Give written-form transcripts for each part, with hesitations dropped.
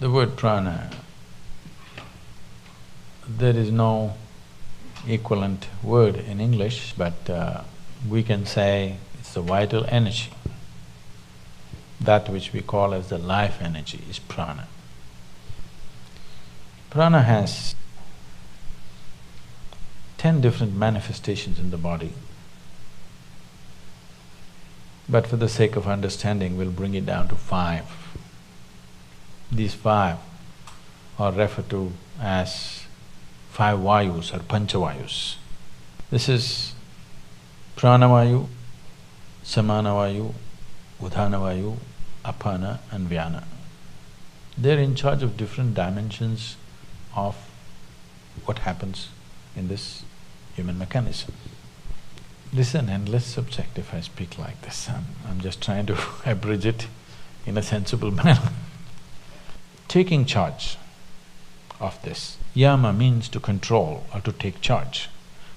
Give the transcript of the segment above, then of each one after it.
The word prana, there is no equivalent word in English, but we can say it's the vital energy. That which we call as the life energy is prana. Prana has 10 different manifestations in the body. But for the sake of understanding, we'll bring it down to 5. These 5 are referred to as 5 vayus or panchavayus. This is pranavayu, samanavayu, udhanavayu, apana and vyana. They're in charge of different dimensions of what happens in this human mechanism. This is an endless subject if I speak like this. I'm just trying to abridge it in a sensible manner. Taking charge of this. Yama means to control or to take charge.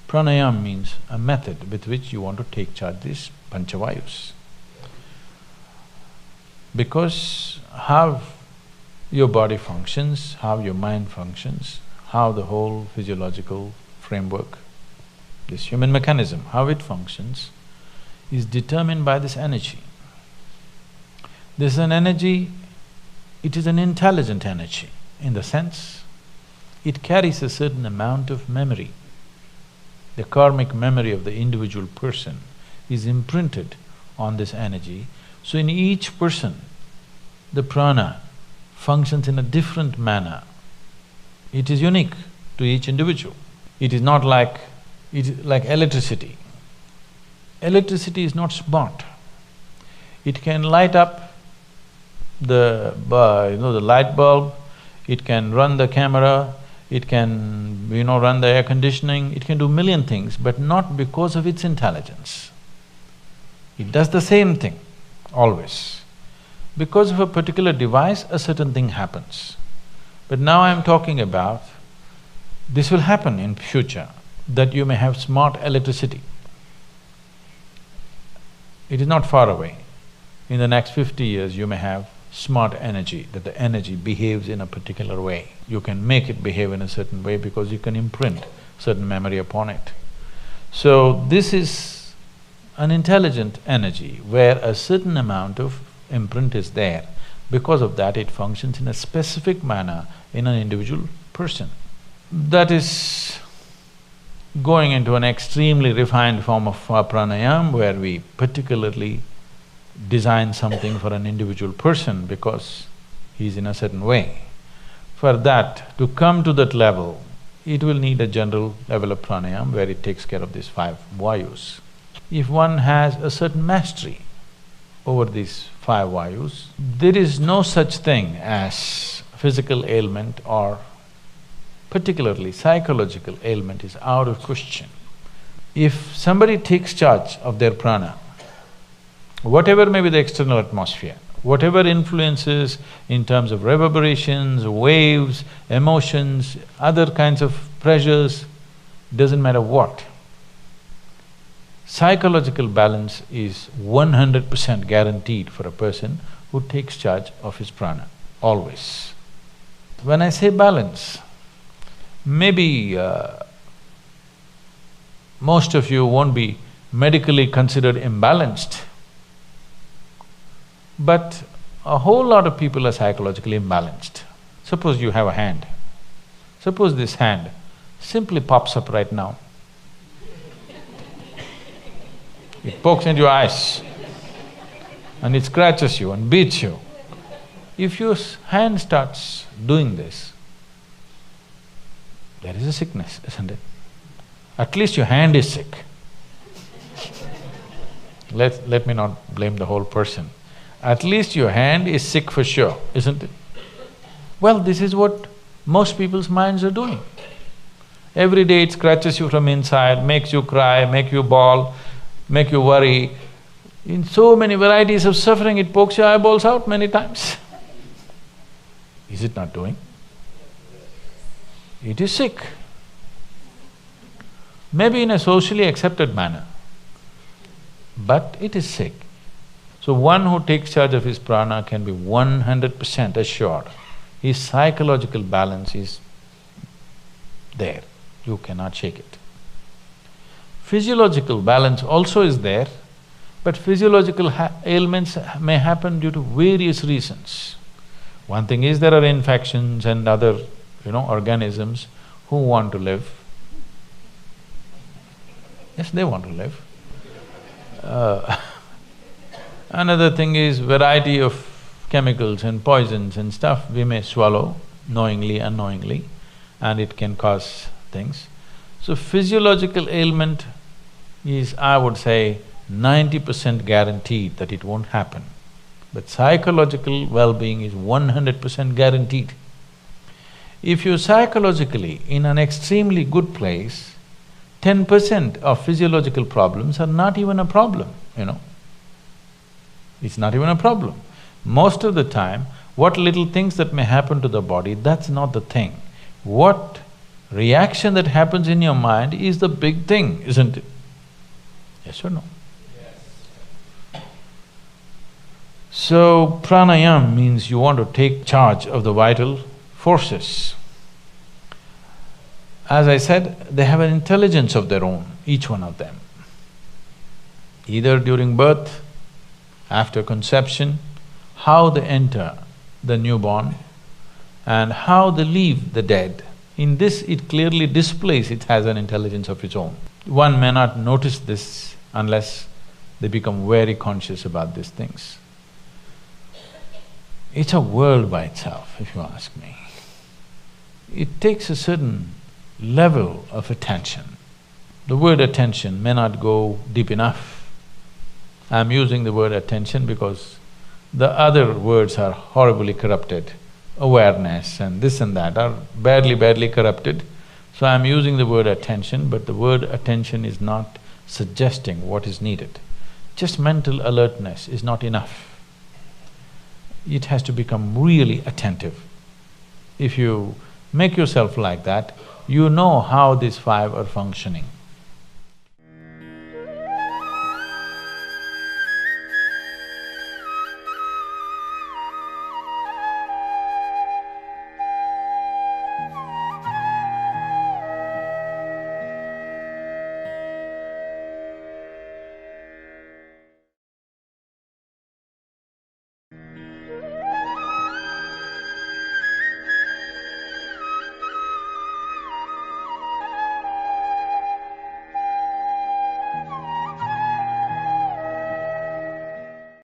Pranayama means a method with which you want to take charge these panchavayus. Because how your body functions, how your mind functions, how the whole physiological framework, this human mechanism, how it functions, is determined by this energy. This is an energy, it is an intelligent energy in the sense it carries a certain amount of memory. The karmic memory of the individual person is imprinted on this energy. So in each person, the prana functions in a different manner. It is unique to each individual. It is not like… it is like electricity. Electricity is not smart. It can light up the the light bulb, it can run the camera, it can, run the air conditioning, it can do million things, but not because of its intelligence. It does the same thing, always. Because of a particular device, a certain thing happens. But now I'm talking about, this will happen in future, that you may have smart electricity. It is not far away. In the next 50 years, you may have smart energy, that the energy behaves in a particular way. You can make it behave in a certain way because you can imprint certain memory upon it. So, this is an intelligent energy where a certain amount of imprint is there. Because of that, it functions in a specific manner in an individual person. That is going into an extremely refined form of pranayama where we particularly design something for an individual person because he's in a certain way. For that, to come to that level, it will need a general level of pranayama where it takes care of these 5 vayus. If one has a certain mastery over these 5 vayus, there is no such thing as physical ailment or particularly psychological ailment is out of question. If somebody takes charge of their prana, whatever may be the external atmosphere, whatever influences in terms of reverberations, waves, emotions, other kinds of pressures, doesn't matter what, psychological balance is 100% guaranteed for a person who takes charge of his prana, always. When I say balance, maybe most of you won't be medically considered imbalanced, but a whole lot of people are psychologically imbalanced. Suppose you have a hand. Suppose this hand simply pops up right now. It pokes into your eyes and it scratches you and beats you. If your hand starts doing this, there is a sickness, isn't it? At least your hand is sick. Let me not blame the whole person. At least your hand is sick for sure, isn't it? Well, this is what most people's minds are doing. Every day it scratches you from inside, makes you cry, make you bawl, make you worry. In so many varieties of suffering, it pokes your eyeballs out many times. Is it not doing? It is sick. Maybe in a socially accepted manner, but it is sick. So one who takes charge of his prana can be 100% assured his psychological balance is there, you cannot shake it. Physiological balance also is there, but physiological ailments may happen due to various reasons. One thing is there are infections and other, organisms who want to live. Yes, they want to live. Another thing is variety of chemicals and poisons and stuff we may swallow knowingly, unknowingly, and it can cause things. So physiological ailment is, I would say, 90% guaranteed that it won't happen. But psychological well-being is 100% guaranteed. If you're psychologically in an extremely good place, 10% of physiological problems are not even a problem, It's not even a problem. Most of the time, what little things that may happen to the body, that's not the thing. What reaction that happens in your mind is the big thing, isn't it? Yes or no? Yes. So, pranayama means you want to take charge of the vital forces. As I said, they have an intelligence of their own, each one of them. Either during birth, after conception, how they enter the newborn and how they leave the dead. In this, it clearly displays it has an intelligence of its own. One may not notice this unless they become very conscious about these things. It's a world by itself, if you ask me. It takes a certain level of attention. The word attention may not go deep enough. I'm using the word attention because the other words are horribly corrupted. Awareness and this and that are badly corrupted. So I'm using the word attention, but the word attention is not suggesting what is needed. Just mental alertness is not enough. It has to become really attentive. If you make yourself like that, you know how these five are functioning.